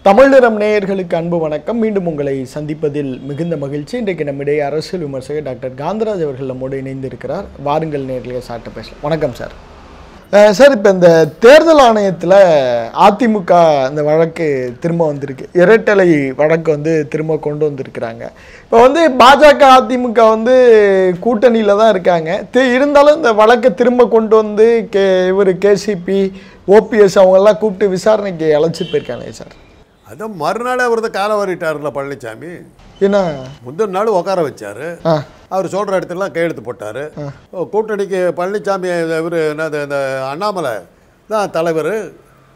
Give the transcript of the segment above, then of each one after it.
தமிழ் நிறம் நேயர்களுக்கு அன்பு வணக்கம். மீண்டும் உங்களை சந்திப்பதில் மிகுந்த மகிழ்ச்சி. இன்றைக்கு நம்மிடையே அரசியல் விமர்சகர் டாக்டர் காந்தராஜ் அவர்கள் நம்மோடு இணைந்திருக்கிறார். வாருங்கள் நேயர்களே சார்ட்ட பேசலாம். வணக்கம் சார். சார், இப்போ இந்த தேர்தல் ஆணையத்தில் அதிமுக இந்த வழக்கு திரும்ப வந்திருக்கு. இரட்டலை வழக்கு திரும்ப கொண்டு வந்திருக்கிறாங்க. இப்போ பாஜக அதிமுக கூட்டணியில் தான் இருக்காங்க. இருந்தாலும் இந்த வழக்கை திரும்ப கொண்டு வந்து இவர் கேசிபி ஓபிஎஸ் அவங்கெல்லாம் கூப்பிட்டு விசாரணைக்கு அழைச்சி போயிருக்காங்க சார். அதான் மறுநாள் அவர் தான் காலை வாரிட்டார்ல பழனிசாமி. என்ன முந்தின நாள் உட்கார வச்சார். அவர் சொல்கிற இடத்துலாம் கையெழுத்து போட்டார். கூட்டணிக்கு பழனிசாமி இவர் என்னது இந்த அண்ணாமலை தான் தலைவர்,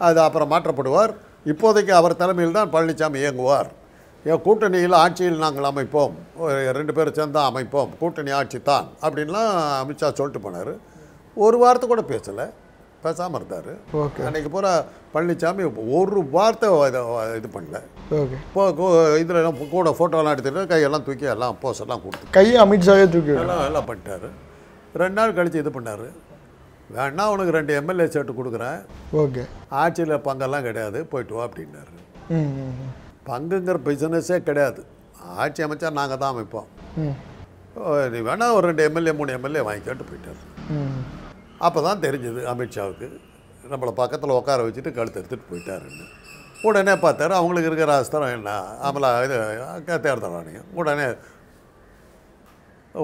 அது அப்புறம் மாற்றப்படுவார். இப்போதைக்கு அவர் தலைமையில் தான் பழனிசாமி இயங்குவார். என் கூட்டணியில் ஆட்சியில் நாங்கள் அமைப்போம், 2 பேரும் சேர்ந்து தான் அமைப்போம், கூட்டணி ஆட்சி தான் அப்படின்லாம் அமித்ஷா சொல்லிட்டு போனார். ஒரு வார்த்தை கூட பேசலை, பேசாமல் இருந்தார். அன்றைக்கி பூரா பழனிசாமி ஒரு வார்த்தை இது பண்ணல. இப்போ இதில் கூட ஃபோட்டோலாம் எடுத்துகிட்டு கையெல்லாம் தூக்கி எல்லாம் போஸ்டெல்லாம் கொடுத்து கையை அமித்ஷாவே தூக்கி எல்லாம் பண்ணிட்டார். 2 நாள் கழித்து இது பண்ணார். வேணா உனக்கு 2 எம்எல்ஏ சேர்த்து கொடுக்குறேன், ஓகே, ஆட்சியில் பங்கெல்லாம் கிடையாது, போயிட்டு வா அப்படின்னாரு. பங்குங்கிற பிஸ்னஸே கிடையாது, ஆட்சி அமைச்சா நாங்கள் தான் அமைப்போம், நீ வேணா ஒரு 2 எம்எல்ஏ 3 எம்எல்ஏ வாங்கிக்கிட்டு போயிட்டார். அப்போ தான் தெரிஞ்சது அமித்ஷாவுக்கு நம்மளை பக்கத்தில் உட்கார வச்சுட்டு கழுத்து எடுத்துகிட்டு போயிட்டாருன்னு. உடனே பார்த்தாரு அவங்களுக்கு இருக்கிற அஸ்திரம் என்ன, அமலா இது தேர்தல் ஆணையம் உடனே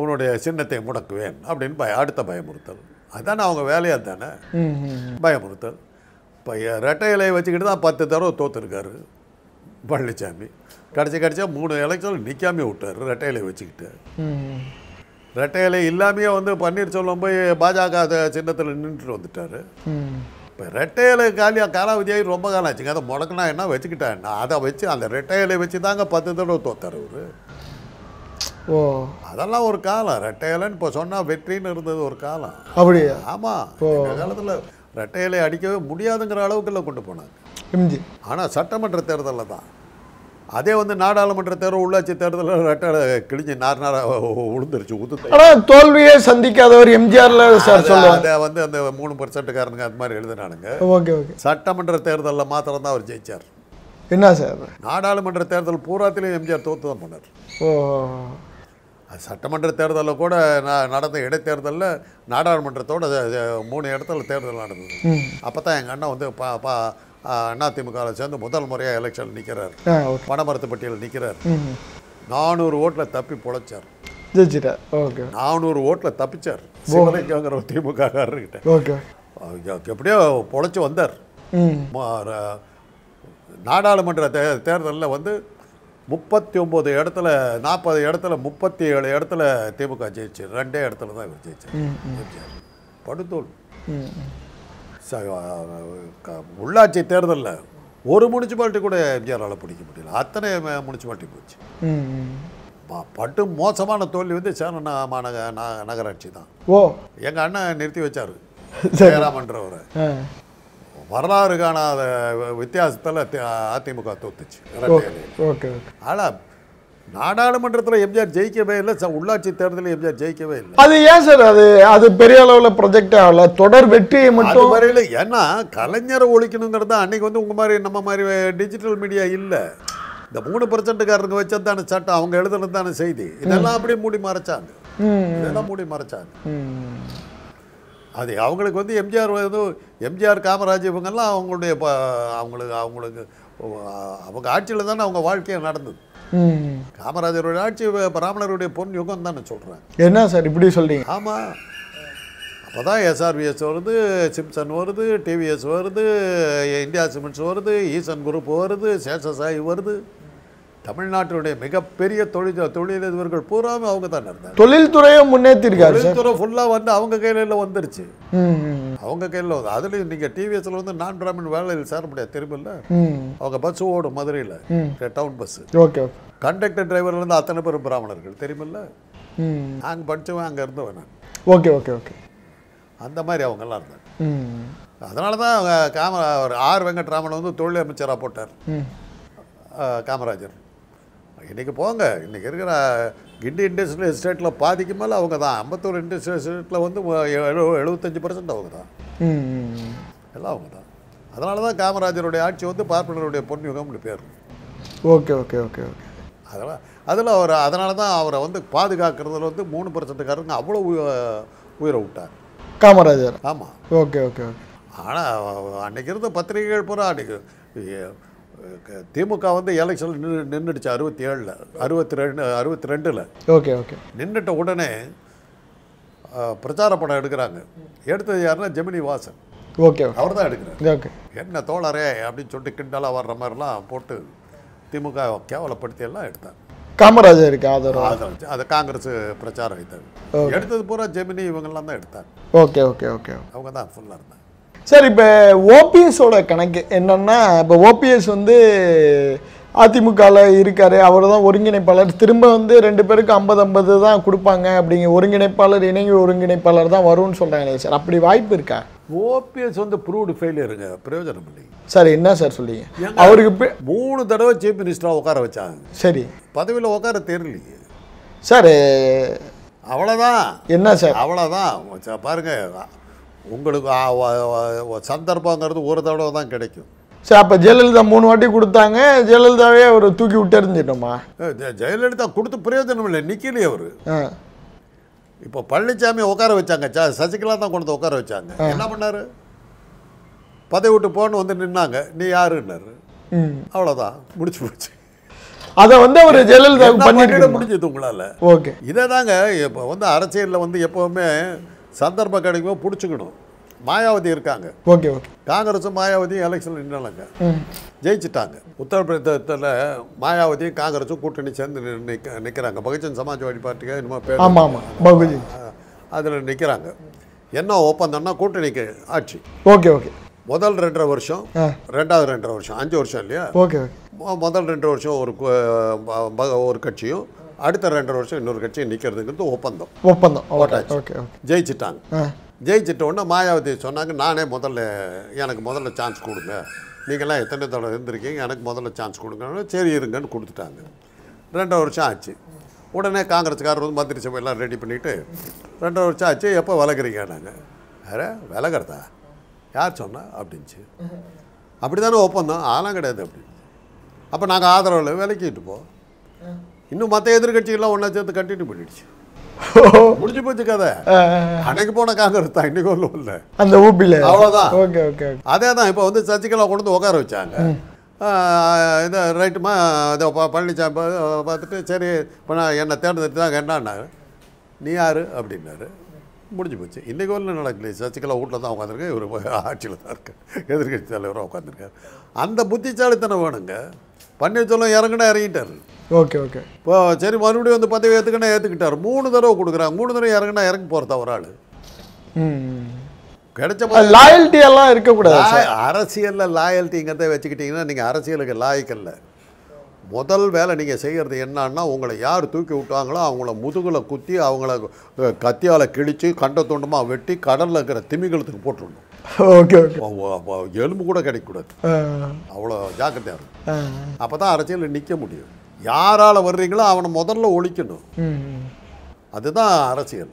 உன்னுடைய சின்னத்தை முடக்குவேன் அப்படின்னு அடுத்த பயமுறுத்தல். அதுதானே அவங்க வேலையாக தானே பயமுறுத்தல். இப்போ ரெட்டை இலையை வச்சுக்கிட்டு தான் 10 தடவை தோற்றுருக்காரு பழனிசாமி. கடைசியாக 3 எலெக்ஷன் நிற்காமே விட்டார் ரெட்டை இலையை வச்சுக்கிட்டு. ரெட்டை இலை இல்லாமையே பன்னீர்செல்வம் போய் பாஜக சின்னத்தில் நின்றுட்டு வந்துட்டார். இப்போ ரெட்டை இலை காலாவதியாகி ரொம்ப காலம் ஆச்சுங்க. அதை முடக்குனா என்ன வச்சுக்கிட்டா என்ன, அதை வச்சு அந்த ரெட்டை இலை வச்சு தாங்க 10 தடவை தோத்தார் அவர். அதெல்லாம் ஒரு காலம். ரெட்டை இலைன்னு இப்போ சொன்னால் வெற்றின்னு இருந்தது ஒரு காலம். அப்படியா? ஆமாம், இந்த காலத்தில் ரெட்டை இலை அடிக்கவே முடியாதுங்கிற அளவுக்குள்ள கொண்டு போனாங்க. ஆனால் சட்டமன்ற தேர்தலில் தான் அதே நாடாளுமன்ற தேர்தல் உள்ளாட்சி தேர்தலில் ரெட்டை கிழிஞ்சு நார் உளுந்துருச்சு உது. ஆனால் தோல்வியே சந்திக்காதவர் எம்ஜிஆர்ல சார் சொல்லுவாங்க. அதை அந்த 3% அது மாதிரி எழுதினானுங்க. Okay okay. சட்டமன்ற தேர்தலில் மாத்திரம் தான் அவர் ஜெயிச்சார். என்ன சார், நாடாளுமன்ற தேர்தல் பூராத்திலையும் எம்ஜிஆர் தோற்று தான் போனார். சட்டமன்ற தேர்தலில் கூட நடந்த இடைத்தேர்தலில் நாடாளுமன்றத்தோட 3 இடத்துல தேர்தல் நடந்தது. அப்போ தான் எங்கள் அண்ணன் அதிமுகவில் சேர்ந்து முதல் முறையாக எலெக்ஷன் நிற்கிறார். பணமரத்துப்பட்டியில் நிற்கிறார். 400 ஓட்டில் தப்பி பொழைச்சார். 400 ஓட்டில் தப்பிச்சார் சிவலிங்கங்கிற திமுககாரர்கிட்ட. எப்படியோ பொழைச்சி வந்தார். நாடாளுமன்ற தேர்தலில் 39 இடத்துல 40 இடத்துல 37 இடத்துல திமுக ஜெயிச்சு, 2 இடத்துல தான் இவர் ஜெயிச்சார். படுதோல். உள்ளாட்சி தேர்தலில் ஒரு முனிசிபாலிட்டி கூட எம்ஜிஆரால் பிடிக்க முடியல, அத்தனை முனிசிபாலிட்டி போச்சு. பட்டு மோசமான தோல்வி சேன நகராட்சி தான். எங்கள் அண்ணன் நிறுத்தி வச்சார் ஜெயராமன்றவரை. வரலாறு காணாத வித்தியாசத்தில் அதிமுக தோத்துச்சு. ஆனால் நாடாளுமன்றத்தில் எம்ஜிஆர் ஜெயிக்கவே இல்லை, உள்ளாட்சி தேர்தலில் எம்ஜிஆர் ஜெயிக்கவே இல்லை. அது ஏன் சார்? அது பெரிய அளவில் ப்ரொஜெக்ட் ஆகல, தொடர் வெற்றியை மட்டும் வரையில். ஏன்னா கலைஞரை ஒழிக்கணுங்கிறது அன்னைக்கு உங்கள் மாதிரி நம்ம மாதிரி டிஜிட்டல் மீடியா இல்லை. இந்த 3%காரங்க வச்சது தானே சட்டம், அவங்க எழுதுனது தானே செய்தி. இதெல்லாம் அப்படியே மூடி மறைச்சாங்க, இதெல்லாம் மூடி மறைச்சாங்க. அது அவங்களுக்கு எம்ஜிஆர் காமராஜ் இவங்கெல்லாம் அவங்களுடைய அவங்களுக்கு அவங்க ஆட்சியில் தானே அவங்க வாழ்க்கையை நடந்தது. காமராஜருடைய ஆட்சி பிராமணருடைய பொன் யுகம் தானே சொல்கிறேன். என்ன சார் இப்படி சொல்கிறீங்க? ஆமாம், அப்போ தான் எஸ்ஆர்விஎஸ் வருது, சிம்சன் வருது, டிவிஎஸ் வருது, இந்தியா சிமெண்ட்ஸ் வருது, ஈசன் குரூப் வருது, சேஷசாயி வருது. தமிழ்நாட்டினுடைய மிகப்பெரிய தொழிலதிபர்கள் பூராமே அவங்க தான் இருந்தாங்க. தொழில்துறையை முன்னேற்றிருக்காரு. தொழில்துறை ஃபுல்லாக அவங்க கையில் வந்துருச்சு. அவங்க கையில் அதுலேயும் நீங்கள் டிவிஎஸ்ல நான் பிராமின் வேலையில் சேர முடியாது, தெரியுமில்ல. அவங்க பஸ் ஓடும் மதுரையில், டவுன் பஸ். ஓகே. கண்டக்டர் டிரைவர்லேருந்து அத்தனை பேரும் பிராமணர்கள், தெரியுமில்ல. நாங்கள் படித்தவன் அங்கே இருந்தவன் நான். Okay okay okay. அந்த மாதிரி அவங்கெல்லாம் இருந்தாங்க. அதனால தான் ஆர் வெங்கட்ராமன் தொழில் அமைச்சராக போட்டார் காமராஜர். இன்றைக்கி போங்க, இன்றைக்கி இருக்கிற கிண்டி இண்டஸ்ட்ரியல் எஸ்டேட்டில் பாதிக்கு மேலே அவங்க தான். அம்பத்தூர் இண்டஸ்ட்ரியல் எஸ்டேட்டில் 75% அவங்க தான், எல்லாம் அவங்க தான். அதனால தான் காமராஜருடைய ஆட்சி வந்து பார்ப்பனருடைய பொன்யுகம்னு பேர். Okay okay okay okay. அதில் அவர் அதனால தான் அவரை வந்து பாதுகாக்கிறதுல வந்து 3%காரங்க அவ்வளோ உயிரை விட்டார் காமராஜர். ஆமாம். Okay okay okay. ஆனால் அன்றைக்கி இருந்த பத்திரிகைகள் பூரா அன்றைக்கி திமுக வந்து எலெக்ஷன் நின்றுடுச்சு 67ல் 62ல். Okay okay. நின்றுட்ட உடனே பிரச்சார படம் எடுக்கிறாங்க. எடுத்தது யாருன்னா ஜெமினி வாசன். ஓகே. அவர் தான் எடுக்கிறார். ஓகே. என்ன தோழரே அப்படின்னு சொல்லிட்டு கிண்டலாக வர்ற மாதிரிலாம் போட்டு திமுக கேவலப்படுத்தி எல்லாம் எடுத்தாங்க. காமராஜருக்கு ஆதரவு அதை காங்கிரஸ் பிரச்சாரம் வைத்தாங்க. எடுத்தது பூரா ஜெமினி இவங்கெல்லாம் தான் எடுத்தாங்க. Okay okay okay. அவங்க தான் ஃபுல்லாக இருந்தாங்க. சார், இப்போ ஓபிஎஸோட கணக்கு என்னன்னா, இப்போ ஓபிஎஸ் வந்து அதிமுகவில் இருக்காரு, அவர் தான் ஒருங்கிணைப்பாளர். திரும்ப வந்து 2 பேருக்கு 50-50 தான் கொடுப்பாங்க அப்படிங்க. ஒருங்கிணைப்பாளர் இணை ஒருங்கிணைப்பாளர் தான் வரும்னு சொல்கிறாங்களே சார், அப்படி வாய்ப்பு இருக்கா? ஓபிஎஸ் வந்து ப்ரூவ்டு ஃபெயிலியருங்க, பிரயோஜனம் இல்லை சார். என்ன சார் சொல்றீங்க? அவருக்கு 3 தடவை சீஃப் மினிஸ்டராக உட்கார வச்சாங்க. சரி, பதவியில் உட்கார தெரியலையே சார். அவ்வளோதான். என்ன சார்? அவ்வளோதான். பாருங்க, உங்களுக்கு சந்தர்ப்பங்கிறது ஒரு தடவை தான் கிடைக்கும் சார். அப்போ ஜெயலலிதா 3 வாட்டி கொடுத்தாங்க, ஜெயலலிதாவே அவர் தூக்கி விட்டு எறிஞ்சிட்டோமா? ஜெயலலிதா கொடுத்து பிரயோஜனம் இல்லை, நிற்கலையே அவர். இப்போ பழனிசாமி உட்கார வச்சாங்க, சசிகலா தான் கொண்டு உட்கார வச்சாங்க. என்ன பண்ணாரு? பதவி விட்டு போன்னு வந்து நின்னாங்க. நீ யாருன்னாரு. அவ்வளோதான், முடிச்சு போச்சு. அதை வந்து அவர் ஜெயலலிதா பண்ணிட்டு முடிஞ்சது உங்களால். ஓகே. இதை தாங்க இப்போ வந்து அரசியலில் வந்து எப்போவுமே சந்தர்ப்பம் கிடைக்கும் பிடிச்சிக்கணும். மாயாவதி இருக்காங்க. Okay okay. காங்கிரஸும் மாயாவதியும் எலெக்ஷன் நின்னாங்க, ஜெயிச்சிட்டாங்க. உத்தரப்பிரதேசத்தில் மாயாவதியும் காங்கிரஸும் கூட்டணி சேர்ந்து நிற்கிறாங்க. பகுஜன் சமாஜ்வாடி பார்ட்டிக்கு இன்னும் பேர். ஆமாம் பகுஜன். அதில் நிற்கிறாங்க. என்ன ஒப்பந்தம்னா கூட்டணிக்கு ஆட்சி. Okay okay. முதல் 2.5 வருஷம், ரெண்டாவது 2.5 வருஷம், 5 வருஷம் இல்லையா? Okay okay. முதல் 2 வருஷம் ஒரு கட்சியும், அடுத்த 2 வருஷம் இன்னொரு கட்சியும் நிற்கிறதுங்கிறது ஒப்பந்தம். ஓட்டாச்சு. ஜெயிச்சிட்டாங்க. ஜெயிச்சிட்ட உடனே மாயாவதி சொன்னாங்க, நானே எனக்கு முதல்ல சான்ஸ் கொடுங்க, நீங்கள்லாம் எத்தனை தடவை இருந்திருக்கீங்க, எனக்கு முதல்ல சான்ஸ் கொடுங்க. சரி இருங்கன்னு கொடுத்துட்டாங்க. 2 வருஷம் ஆச்சு. உடனே காங்கிரஸ்காரர் வந்து மந்திரி சபையெல்லாம் ரெடி பண்ணிவிட்டு 2 வருஷம் ஆச்சு, எப்போ விலகுறீங்க? நாங்கள் வேறு விலகிறதா யார் சொன்னா அப்படின்ச்சு. அப்படி தானே ஒப்பந்தம்? அதெல்லாம் கிடையாது அப்படின்னு. அப்போ நாங்கள் ஆதரவில் விலக்கிட்டு போ. இன்னும் மற்ற எதிர்கட்சிகள்லாம் ஒன்றா சேர்த்து கண்டினியூ பண்ணிடுச்சு. முடிஞ்சு போச்சு கதை. அன்னைக்கு போன காங்கிரஸ் தான், இன்னைக்கு ஒன்றும் இல்லை அந்த ஊபியில். அவ்வளோதான். Okay okay. அதே தான் இப்போ வந்து சசிகலா கொண்டு வந்து உட்கார வச்சாங்க. இதை ரைட்டுமா, அதை பழனிசாமி பார்த்துட்டு சரி இப்போ நான் என்னை தேர்ந்தெடுத்து தான் என்னான்னாரு. நீ யார் அப்படின்னாரு. முடிஞ்சு போச்சு. இன்றைக்கு ஒன்றும் நடக்கலையே. சசிகலா வீட்டில் தான் உட்காந்துருக்கேன், இவர் ஆட்சியில் தான் இருக்கார், எதிர்கட்சி தலைவராக உட்காந்துருக்காரு. அந்த புத்திசாலித்தனம் வேணுங்க. பன்னீர்செல்வம் இறங்கிட்டார். Okay okay. இப்போ சரி மறுபடியும் வந்து பதவி ஏற்றுக்கிட்டார். 3 தடவை கொடுக்குறாங்க. 3 தடவை இறங்கி போகிறதா ஒரு ஆள். கிடைச்ச லாயல்ட்டி எல்லாம் இருக்கக்கூடாது. அரசியலில் லாயல்ட்டிங்கிறத வச்சுக்கிட்டிங்கன்னா நீங்கள் அரசியலுக்கு லாய்க்கல்ல. முதல் வேலை நீங்கள் செய்கிறது என்னன்னா, உங்களை யார் தூக்கி விட்டாங்களோ அவங்கள முதுகில் குத்தி, அவங்கள கத்தியால் கிழித்து கண்ட துண்டமாக வெட்டி கடலில் இருக்கிற திமிங்கலத்துக்கு போட்டுடணும். Okay okay. எலும்பு கூட கிடைக்கக்கூடாது. அவ்வளோ ஜாக்கிரதையாக இருக்கும். அப்போ தான் அரசியலில் நிற்க முடியும். யாரால் வர்றீங்களோ அவனை முதல்ல ஒழிக்கணும். அதுதான் அரசியல்.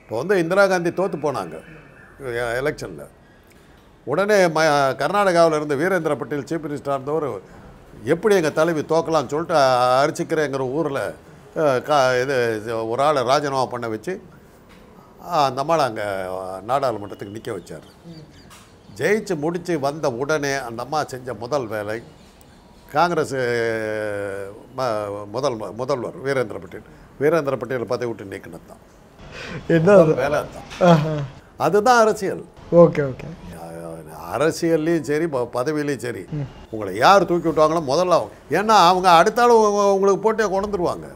இப்போ வந்து இந்திரா காந்தி தோற்று போனாங்க எலெக்ஷனில். உடனே கர்நாடகாவில் இருந்த வீரேந்திர பட்டேல் சீஃப் மினிஸ்டராக இருந்தவர், எப்படி எங்கள் தலைவி தோக்கலாம்னு சொல்லிட்டு அரிசிக்கிறேங்கிற ஊரில் இது ஒரு ஆளை ராஜினாமா பண்ண வச்சு அந்த அம்மாவை அங்கே நாடாளுமன்றத்துக்கு நிற்க வச்சார். ஜெயிச்சு முடித்து வந்த உடனே அந்த அம்மா செஞ்ச முதல் வேலை, காங்கிரஸ் முதல்வர் வீரேந்திர பட்டேல் பதவி விட்டு நீக்கினது தான். என்ன வேலை தான். அதுதான் அரசியல். Okay okay. அரசியல்லையும் சரி பதவியிலையும் சரி உங்களை யார் தூக்கி விட்டாங்களோ முதல்ல ஏன்னா அவங்க அடுத்தாலும் உங்களுக்கு போட்டியை கொண்டுருவாங்க,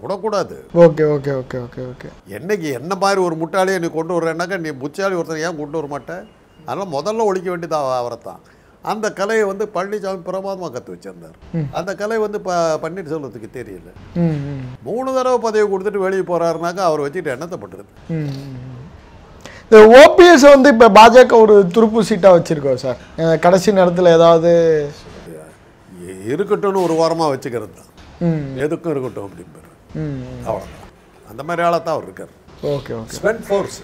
விடக்கூடாது. Okay okay okay okay okay. என்னைக்கு என்ன மாதிரி ஒரு முட்டாளியை நீ கொண்டு வர்றேன்னாக்கா நீ புச்சாலி ஒருத்தர் ஏன் கொண்டு வர மாட்டேன்? அதனால் முதல்ல ஒழிக்க வேண்டியது அவரைத்தான். அந்த கலையை வந்து பழனிசாமி பிரமாதமாக கற்று வச்சிருந்தார். அந்த கலை வந்து பன்னீர்செல்வத்துக்கு தெரியல. 3 தடவை பதவி கொடுத்துட்டு வெளியே போகிறாருனாக்கா அவர் வச்சுட்டு என்னத்தை பண்ணுறது? இந்த ஓபிஎஸ் வந்து இப்போ பாஜக ஒரு துருப்பு சீட்டாக வச்சுருக்கோம் சார். கடைசி நேரத்தில் ஏதாவது இருக்கட்டும்னு ஒரு வாரமாக வச்சுக்கிறது தான். எதுக்கும் இருக்கட்டும் அப்படின்னு அவ்வளோதான். அந்த மாதிரி ஆளாக தான் அவர் இருக்கார். Okay okay. Spend force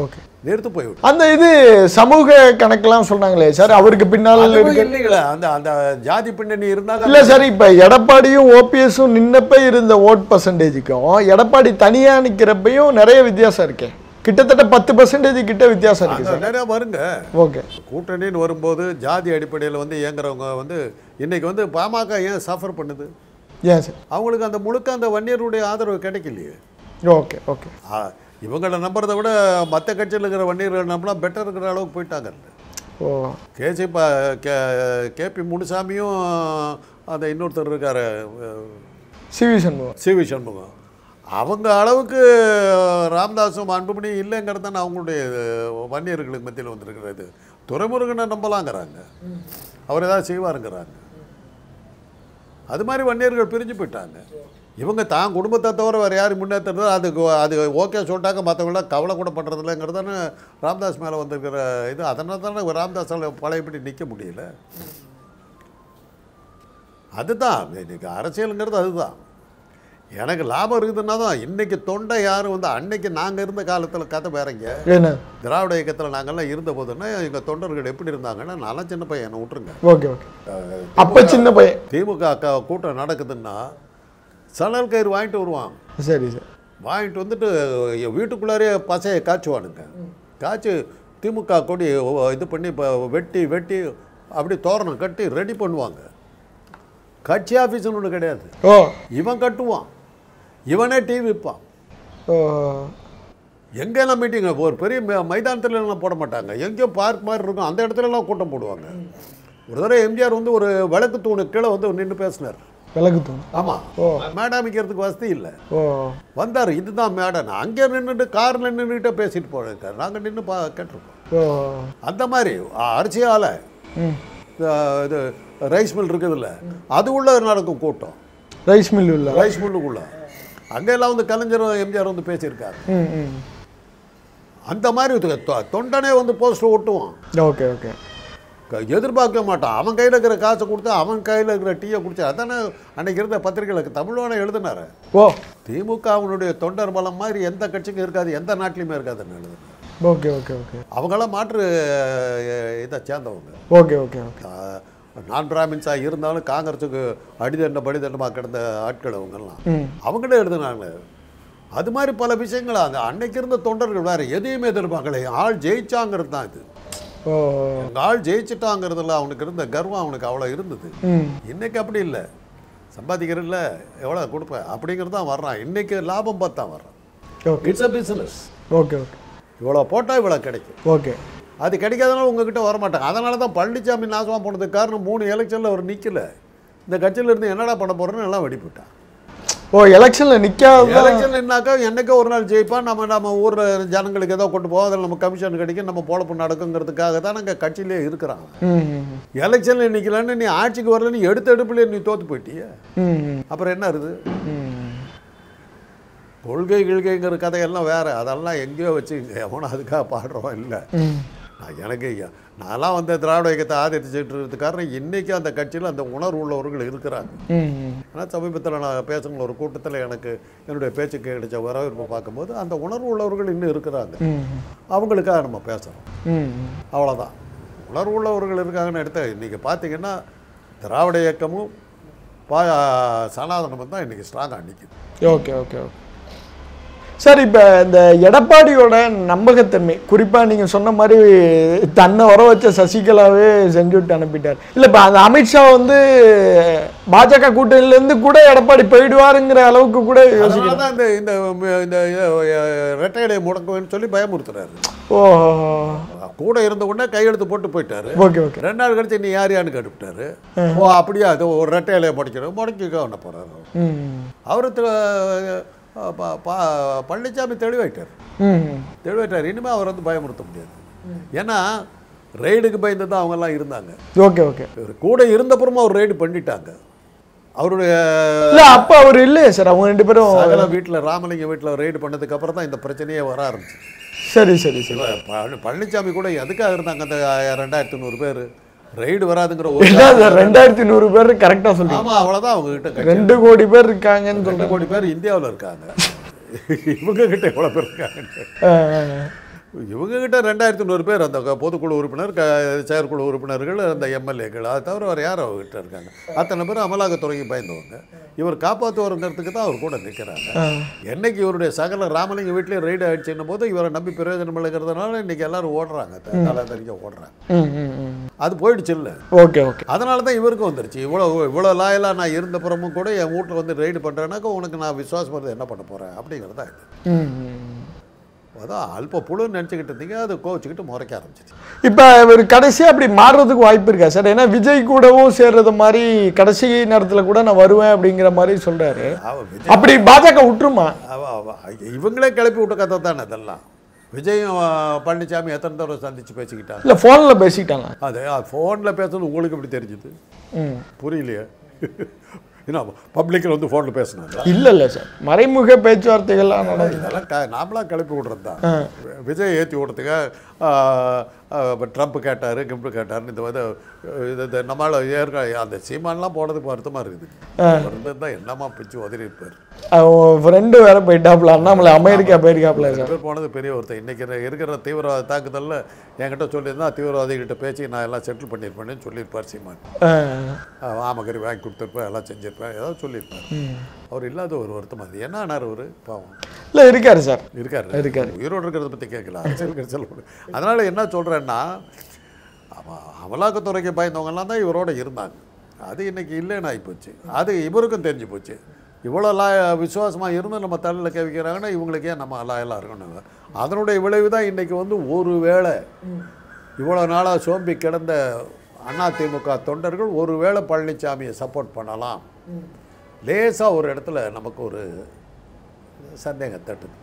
okay. நிறுத்து போய்விடும். அந்த இது சமூக கணக்கெல்லாம் சொன்னாங்களே சார், அவருக்கு பின்னால் இல்லைங்களா அந்த அந்த ஜாதி பின்னணி இருந்தாங்க. இல்லை சார், இப்போ எடப்பாடியும் ஓபிஎஸும் நின்னப்ப இருந்த ஓட் பர்சன்டேஜுக்கும் எடப்பாடி தனியாக நிற்கிறப்பையும் நிறைய வித்தியாசம் இருக்கே. கிட்டத்தட்ட 10% கிட்ட வித்தியாசம் இருக்கு சார். நிறையா வருங்க. ஓகே. கூட்டணின்னு வரும்போது ஜாதி அடிப்படையில் வந்து இயங்குறவங்க வந்து இன்னைக்கு வந்து பாமக ஏன் சஃபர் பண்ணுது? ஏன் சார்? அவங்களுக்கு அந்த முழுக்க அந்த வன்னியருடைய ஆதரவு கிடைக்கலையே. Okay okay. இவங்களை நம்புறதை விட மற்ற கட்சியில் இருக்கிற வன்னியர்கள் நம்பினா பெட்டர் இருக்கிற அளவுக்கு போயிட்டாங்க. ஓ கேபி முனுசாமியும் அந்த இன்னொருத்தர் இருக்கார் சிவி சண்முகம் அவங்க அளவுக்கு ராமதாஸும் அன்புமணி இல்லைங்கிறது தானே அவங்களுடைய வன்னியர்களுக்கு மத்தியில் வந்துருக்கிறது. துரைமுருகனை நம்பலாங்கிறாங்க, அவர் ஏதாவது செய்வாருங்கிறாங்க. அது மாதிரி வன்னியர்கள் பிரிஞ்சு போயிட்டாங்க. இவங்க தான் குடும்பத்தை தவிர வேறு யாரும் முன்னேற்றது அது ஓகே சொல்லிட்டாங்க, மற்றவங்களாம் கவலை கூட பண்ணுறதில்லைங்கிறது தானே ராமதாஸ் மேலே வந்திருக்கிற இது. அதனால தானே ராமதாஸால் பழையபடி நிற்க முடியல. அதுதான் இன்றைக்கி அரசியலுங்கிறது. அதுதான் எனக்கு லாபம் இருக்குதுன்னா தான். இன்றைக்கி தொண்டை யாரும் வந்து அன்னைக்கு நாங்கள் இருந்த காலத்தில் கதை வேறங்க. திராவிட இயக்கத்தில் நாங்கள்லாம் இருந்த போதுன்னா எங்கள் தொண்டர்கள் எப்படி இருந்தாங்கன்னா, நல்லா சின்ன பையன் என்னை விட்டுருங்க. Okay okay. அப்போ சின்ன பையன் திமுக கூட்டம் நடக்குதுன்னா சணல் கயிறு வாங்கிட்டு வருவாங்க. சரி சார். வாங்கிட்டு வந்துட்டு வீட்டுக்குள்ளாரே பசையை காய்ச்சுவானுங்க. காய்ச்சி திமுக கொடி இது பண்ணி இப்போ வெட்டி அப்படி தோரணம் கட்டி ரெடி பண்ணுவாங்க. கட்சி ஆஃபீஸ்னு ஒன்று கிடையாது. இவன் கட்டுவான், இவனே டிவி விற்பான். எங்கெல்லாம் மீட்டிங் ஒரு பெரிய மைதானத்துலலாம் போட மாட்டாங்க, எங்கேயோ பார்க் மாதிரி இருக்கும், அந்த இடத்துலலாம் கூட்டம் போடுவாங்க. ஒரு தடவை எம்ஜிஆர் வந்து ஒரு விளக்கு தூணு கீழே வந்து நின்று பேசினார். விளக்கு தூண்? ஆமாம். மேடை அமைக்கிறதுக்கு வசதி இல்லை. வந்தார், இதுதான் மேடம். அங்கே நின்றுட்டு காரில் நின்றுக்கிட்டே பேசிட்டு போயிருக்காரு. நாங்கள் நின்று கேட்டிருக்கோம். அந்த மாதிரி அரிசியால் இது ரைஸ் மில் இருக்குதுல்ல, அது உள்ள நடக்கும் கூட்டம். ரைஸ் மில்லுக்குள்ள அங்கெல்லாம் வந்து கலைஞர் எம்ஜிஆர் வந்து பேசியிருக்காரு. அந்த மாதிரி தொண்டனே வந்து போஸ்டர் ஒட்டுவான். Okay okay. எதிர்பார்க்க மாட்டான். அவன் கையில் இருக்கிற காசை கொடுத்து அவன் கையில் இருக்கிற டீயை குடிச்சா. அதானே அன்னைக்கு இருந்த பத்திரிகைகளுக்கு தமிழ்வான எழுதினார். திமுக அவனுடைய தொண்டர் பலம் மாதிரி எந்த கட்சிக்கும் இருக்காது, எந்த நாட்டிலையுமே இருக்காதுன்னு எழுதுனார். Okay okay okay. அவங்களாம் மாற்று இதை சேர்ந்தவங்க. Okay okay okay. நான் பிராமின்ஸாக இருந்தாலும் காங்கிரஸுக்கு படிதண்டமாக கிடந்த ஆட்கள் அவங்கெல்லாம் அவங்களே எழுதுனாங்க. அது மாதிரி பல விஷயங்கள் அந்த அன்னைக்கு இருந்த தொண்டர்கள் வேறு எதையுமே எதிர்பார்க்கல. ஆள் ஜெயிச்சாங்கிறது தான் இது. ஆள் ஜெயிச்சுட்டாங்கிறதுல அவனுக்கு இருந்த கர்வம் அவனுக்கு அவ்வளோ இருந்தது. இன்னைக்கு அப்படி இல்லை. சம்பாதிக்கிறதில்ல எவ்வளோ கொடுப்பேன் அப்படிங்கிறது தான் வர்றான். இன்னைக்கு லாபம் பார்த்து தான் வர்றான். It's a business. Okay okay. இவ்வளோ போட்டால் இவ்வளோ கிடைக்கும். ஓகே. அது கிடைக்காதனால உங்ககிட்ட வரமாட்டாங்க. அதனால தான் பழனிசாமி நாசமாக போனதுக்கு காரணம் 3 எலெக்ஷனில் அவர் நிற்கல. இந்த கட்சியில் இருந்து என்னடா பண்ண போகிறோன்னு எல்லாம் வெடிப்பிட்டான். எலெக்ஷனில் நிற்காத. எலெக்ஷன் என்னாக்கா என்னைக்கோ ஒரு நாள் ஜெயிப்பான். நம்ம ஊரில் ஜனங்களுக்கு ஏதோ கொண்டு போவோம், அதில் நம்ம கமிஷன் கிடைக்கும், நம்ம பொழப்பு நடக்குங்கிறதுக்காக தான் நாங்கள் கட்சியிலே இருக்கிறாங்க. எலெக்ஷனில் நிற்கலன்னு நீ ஆட்சிக்கு வரல, நீ எடுப்பிலே நீ தோற்று போயிட்டிய, அப்புறம் என்ன இருக்குது? கொள்கைங்கிற கதையெல்லாம் வேறு. அதெல்லாம் எங்கேயோ வச்சு எவனும் அதுக்காக பாடுறோம் இல்லை. எனக்கு நான்லாம் வந்து திராவிட இயக்கத்தை ஆதரிச்சுட்டு காரணம் இன்றைக்கி அந்த கட்சியில் அந்த உணர்வு உள்ளவர்கள் இருக்கிறாங்க. ஆனால் சமீபத்தில் நான் பேசுகிற ஒரு கூட்டத்தில் எனக்கு என்னுடைய பேச்சுக்கு கிடைச்ச வரவேற்பு பார்க்கும்போது அந்த உணர்வு உள்ளவர்கள் இன்னும் இருக்கிறாங்க. அவங்களுக்காக நம்ம பேசுகிறோம், அவ்வளோதான். உணர்வு உள்ளவர்கள் இருக்காங்கன்னு எடுத்த இன்றைக்கி பார்த்தீங்கன்னா திராவிட இயக்கமும் சனாதனமும் தான் இன்றைக்கி ஸ்ட்ராங்காக நிற்கிது. Okay okay okay sir. இப்போ இந்த எடப்பாடியோட நம்பகத்தன்மை, குறிப்பாக நீங்கள் சொன்ன மாதிரி தன்னை வர வச்ச சசிகலாவே செஞ்சுட்டு அனுப்பிட்டார். இல்லை இப்போ அந்த அமித்ஷா வந்து பாஜக கூட்டணியிலேருந்து கூட எடப்பாடி போயிடுவாருங்கிற அளவுக்கு கூட யோசிக்கிறாங்க. இந்த ரெட்டையலை முடக்குவேன்னு சொல்லி பயமுறுத்துறாரு. ஓ, கூட இருந்த உடனே கையெழுத்து போட்டு போயிட்டாரு. Okay okay. 2 நாள் கழிச்சு நீ யாரையான்னு கேட்டுவிட்டாரு. ஓ அப்படியா, அது ஒரு ரெட்டையலையை முடக்கிக்க ஒன்று போகிறாரு. அவரு பழனிசாமி தெளிவாயிட்டார். இனிமேல் அவர் வந்து பயமுறுத்த முடியாது. ஏன்னா ரெய்டுக்கு பயந்து தான் அவங்கெல்லாம் இருந்தாங்க. Okay okay. கூட இருந்தப்புறமா அவர் ரெய்டு பண்ணிட்டாங்க. அவருடைய அப்போ அவர் இல்லையே சார், அவங்க 2 பேரும் சகல வீட்டில் ராமலிங்க வீட்டில் ரெய்டு பண்ணதுக்கு அப்புறம் தான் இந்த பிரச்சனையே வர ஆரம்பிச்சு. சரி சரி சரி. பழனிசாமி கூட எதுக்காக இருந்தாங்க அந்த 2300 பேர் ரெய்டு வராதுங்கிற 2100 பேர் கரெக்டாக சொல்லுங்க. ஆமாம், அவ்வளோதான். அவங்க கிட்ட 2 கோடி பேர் இருக்காங்கன்னு 2 கோடி பேர் இந்தியாவில் இருக்காங்க. இவங்க கிட்ட எவ்வளோ பேர் இருக்காங்க? இவங்ககிட்ட 2100 பேர் அந்த பொதுக்குழு உறுப்பினர் செயற்குழு உறுப்பினர்கள் அந்த எம்எல்ஏக்கள் அதை தவிர வேறு யார் அவர்கிட்ட இருக்காங்க. அத்தனை பேர் அமலாக்கத்துறைக்கு பயந்தவங்க. இவர் காப்பாற்றுவாருங்கிறதுக்கு தான் அவர் கூட நிற்கிறாங்க. என்னைக்கு இவருடைய சகல ராமலிங்க வீட்டிலே ரைடு ஆயிடுச்சுன்னும் போது இவரை நம்பி பிரயோஜனம் இல்லைங்கிறதுனால இன்னைக்கு எல்லாரும் ஓடுறாங்க, தலை தறிக்க ஓடுறாங்க. அது போயிடுச்சு இல்லை. Okay okay. அதனால தான் இவருக்கும் வந்துருச்சு. இவ்வளோ லாயலாக நான் இருந்த புறமும் கூட என் வீட்டில் வந்து ரைடு பண்ணுறேன்னாக்கா உனக்கு நான் விசுவாசம் வருது என்ன பண்ண போகிறேன் அப்படிங்கிறது தான் இது. அதான் அல்ப புழுன்னு நினச்சிக்கிட்டு இருந்தீங்க, அது கோவிச்சுக்கிட்டு முறைக்க ஆரம்பிச்சிச்சு. இப்போ இவர் கடைசியாக அப்படி மாறுறதுக்கு வாய்ப்பு இருக்கா சார்? ஏன்னா விஜய் கூடவும் சேர்றது மாதிரி கடைசி நேரத்தில் கூட நான் வருவேன் அப்படிங்கிற மாதிரி சொல்கிறாரு. அப்படி பாஜக விட்டுருமா? இவங்களே கிளப்பி விட்ட கதை தானே இதெல்லாம். விஜயும் பழனிசாமி எத்தனை தடவை சந்திச்சு பேசிக்கிட்டாங்க? இல்லை ஃபோனில் பேசிக்கிட்டாங்க. அது ஃபோனில் பேசுறது உங்களுக்கு எப்படி தெரிஞ்சுது? புரியலையே. ஏன்னா பப்ளிக்கில் வந்து ஃபோனில் பேசினாங்க. இல்லை சார், மறைமுக பேச்சுவார்த்தைகள்லாம் நடக்குது. இதெல்லாம் நாமளாக கிளப்பி விடுறது தான். விஜய் ஏற்றி விடுறதுக்கு ட்ரம்ப் கேட்டார், கிம்ப் கேட்டார்னு இந்த இது நம்மளால் ஏற்க அந்த சீமானெலாம் போனதுக்கு வருத்தமாக இருக்குது. இருந்தது தான் என்னமா பிச்சு உதறி இருப்பார். ஃப்ரெண்டு வேற போயிட்டாப்ல, அண்ணாமலை அமெரிக்கா போயிருக்காப்ல. போனது பெரிய ஒருத்தர். இன்றைக்கி இருக்கிற தீவிரவாத தாக்குதலில் என்கிட்ட சொல்லியிருந்தா தீவிரவாதிகிட்ட பேச்சு நான் எல்லாம் செட்டில் பண்ணியிருப்பேன்னு சொல்லியிருப்பார் சீமான். ஆமக்கறி வாங்கி கொடுத்துருப்பேன், எல்லாம் செஞ்சுருப்பேன், ஏதாவது சொல்லியிருப்பார். அவர் இல்லாத ஒரு வருத்தம். அது என்ன ஆனார் அவர்? பாவம். இல்லை இருக்காரு சார், இருக்காரு. உயிரோடு இருக்கிறத பற்றி கேட்கல, அரசியல் செல்ல. அதனால் என்ன சொல்கிறேன்னா, அமலாக்கத்துறைக்கு பயந்தவங்கலாம் தான் இவரோட இருந்தாங்க. அது இன்றைக்கி இல்லைன்னு ஆகிப்போச்சு. அது இவருக்கும் தெரிஞ்சு போச்சு. இவ்வளோ விசுவாசமாக இருந்து நம்ம தலையில் கேட்கிறாங்கன்னா இவங்களுக்கு ஏன் நம்ம லாயெல்லாம் இருக்கணும். அதனுடைய விளைவு தான் இன்றைக்கி வந்து ஒரு வேளை இவ்வளோ நாளாக சோம்பி கிடந்த அதிமுக தொண்டர்கள் ஒரு வேளை பழனிசாமியை சப்போர்ட் பண்ணலாம். லேசாக ஒரு இடத்துல நமக்கு ஒரு சந்தேகம் தட்டுது.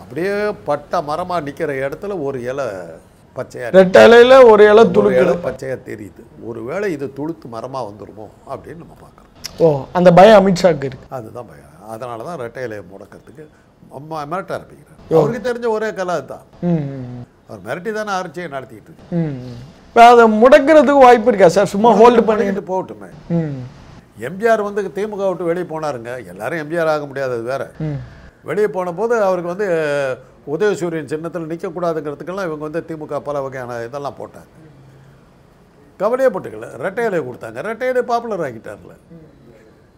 அப்படியே பட்ட மரமாக நிற்கிற இடத்துல ஒரு இலை பச்சையாக, ரெட்டை இலையில் ஒரு இலை துளுக்கு பச்சையாக தெரியுது. ஒரு வேளை இது துளுத்து மரமாக வந்துடுமோ அப்படின்னு நம்ம பார்க்குறோம். ஓ, அந்த பயம் அமித்ஷாக்கு இருக்கு. அதுதான் பயம். அதனால தான் ரெட்டை இலையை முடக்கிறதுக்கு மிரட்ட ஆரம்பிக்கிறார். அவருக்கு தெரிஞ்ச ஒரே கலை அதுதான். அவர் மிரட்டி தானே ஆட்சியை நடத்திக்கிட்டு இருக்கு. இப்போ அதை முடக்கிறதுக்கு வாய்ப்பு இருக்கா சார்? சும்மா ஹோல்டு பண்ணிட்டு போகட்டுமே. எம்ஜிஆர் வந்து திமுக விட்டு வெளியே போனாருங்க. எல்லாரும் எம்ஜிஆர் ஆக முடியாது, அது வேற. வெளியே போன போது அவருக்கு வந்து உதயசூரியன் சின்னத்தில் நிற்கக்கூடாதுங்கிறதுக்கெல்லாம் இவங்க வந்து திமுக பல வகையான இதெல்லாம் போட்டாங்க. கவலையே போட்டுக்கல, ரெட்டை இலையை கொடுத்தாங்க. ரெட்டை இலையை பாப்புலர் ஆக்கிட்டார்ல.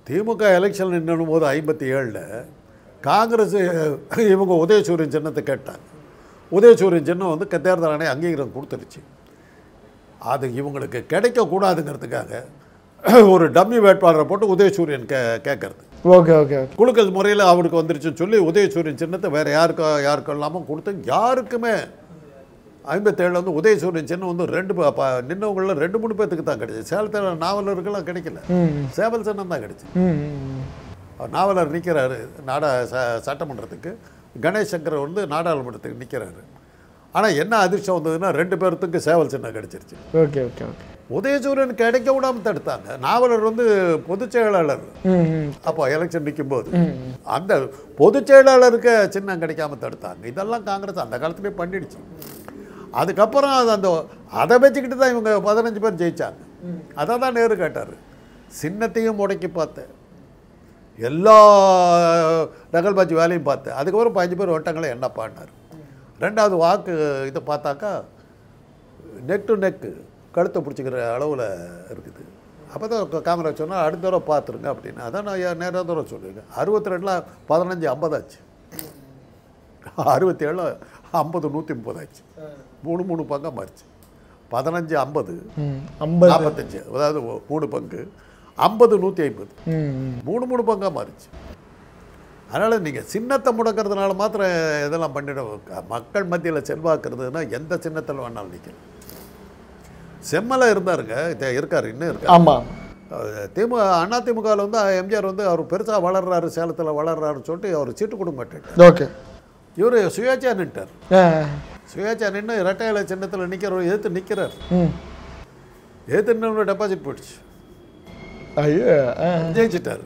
திமுக எலெக்ஷன் நின்னும் போது 57 காங்கிரஸ் இவங்க உதயசூரியன் சின்னத்தை கேட்டாங்க. உதயசூரியன் சின்னம் வந்து தேர்தல் ஆணையம் அங்கீகாரம் கொடுத்துருச்சு. அது இவங்களுக்கு கிடைக்கக்கூடாதுங்கிறதுக்காக ஒரு டம்மி வேட்பாளரை போட்டு உதயசூரியன் கேட்கறது. Okay okay. குலுக்கல் முறையில் அவருக்கு வந்துருச்சுன்னு சொல்லி உதயசூரியன் சின்னத்தை வேறு யாருக்கும் இல்லாமல் கொடுத்து யாருக்குமே 57 வந்து உதயசூரியன் சின்னம் வந்து நின்னவங்களில் 2-3 பேர்த்துக்கு தான் கிடைச்சிது. சேலத்தில் நாவலருக்கெல்லாம் கிடைக்கல, சேவல் சின்னம் தான் கிடைச்சி. நாவலர் நிற்கிறாரு சட்டமன்றத்துக்கு, கணேஷ் சங்கர் வந்து நாடாளுமன்றத்துக்கு நிற்கிறாரு. ஆனால் என்ன அதிர்ஷ்டம் வந்ததுன்னா 2 பேர்த்துக்கு சேவல் சின்னம் கிடைச்சிருச்சு. Okay okay okay. உதயசூரியன் கிடைக்க விடாமல் தடுத்தாங்க. நாவலர் வந்து பொதுச் செயலாளர். அப்போ எலெக்ஷன் நிற்கும் போது அந்த பொதுச் செயலாளருக்கு சின்னம் கிடைக்காம தடுத்தாங்க. இதெல்லாம் காங்கிரஸ் அந்த காலத்திலே பண்ணிடுச்சு. அதுக்கப்புறம் அதை வச்சுக்கிட்டு தான் இவங்க 15 பேர் ஜெயிச்சாங்க. அதை தான் நேரு கேட்டார். சின்னத்தையும் முடக்கி பார்த்தேன், எல்லா நகல்பாட்சி வேலையும் பார்த்தேன். அதுக்கப்புறம் 15 பேர் வட்டங்களை என்ன பாடினார். 2வது வாக்கு இதை பார்த்தாக்கா நெக் டு நெக்கு கழுத்தை பிடிச்சிக்கிற அளவில் இருக்குது. அப்போ தான் காமராஜ் சொன்னால் அடுத்த தடவை பார்த்துருங்க அப்படின்னு. அதான் நான் நேராக தடவை சொல்லுவேன். 62 15 50 ஆச்சு. 67 50 130 ஆச்சு. 3 பங்காக மாறிச்சு. 15 50 45, அதாவது 3 பங்கு. 50 150, 3 பங்காக மாறிச்சு. அதனால் நீங்கள் சின்னத்தை முடக்கிறதுனால மாத்திரம் இதெல்லாம் பண்ணிட மக்கள் மத்தியில் செல்வாக்குறதுன்னா எந்த சின்னத்தில் வேணாலும் நிற்கணும். செம்மலை இருந்தாருங்க, இருக்கார், இன்னும் இருக்கார். ஆமாம். அதிமுகவில் வந்து எம்ஜிஆர் வந்து அவர் பெருசாக வளர்றாரு, சேலத்தில் வளர்றாருன்னு சொல்லிட்டு அவர் சீட்டு கொடுக்க மாட்டேன். ஓகே. இவர் சுயேட்சா நின்ட்டார். சுயேட்சா நின்று இரட்டை இலை சின்னத்தில் நிற்கிறவர் எதிர்த்து நிற்கிறார். எதிர்த்து டெபாசிட் போயிடுச்சு. ஜெயிச்சிட்டார்.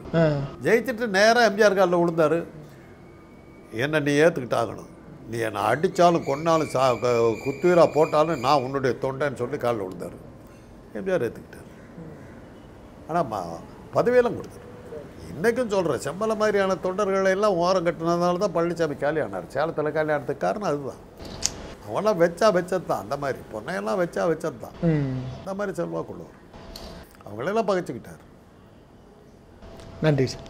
ஜெயிச்சுட்டு நேராக எம்ஜிஆர் காலில் விழுந்தார். என்னை நீ ஏற்றுக்கிட்டு ஆகணும், நீ என்னை அடித்தாலும் கொன்னாலும் குத்துவீராக போட்டாலும் நான் உன்னுடைய தொண்டைன்னு சொல்லி காலில் விழுந்தார். எம்ஜிஆர் ஏற்றுக்கிட்டார். ஆனால் பதவியெல்லாம் கொடுத்தார். இன்றைக்கும் சொல்கிறேன், செம்மலை மாதிரியான தொண்டர்களை எல்லாம் ஓரம் கட்டினதுனால தான் பழனிசாமி காலி ஆனார். சேலத்தில் காலி ஆனதுக்கு காரணம் அதுதான். அவங்களாம் வச்சது தான். அந்த மாதிரி பொண்ணையெல்லாம் வச்சது தான். அந்த மாதிரி செல்வாக்குள்ளவர் அவங்களெல்லாம் பகைச்சிக்கிட்டார். நன்றி சார்.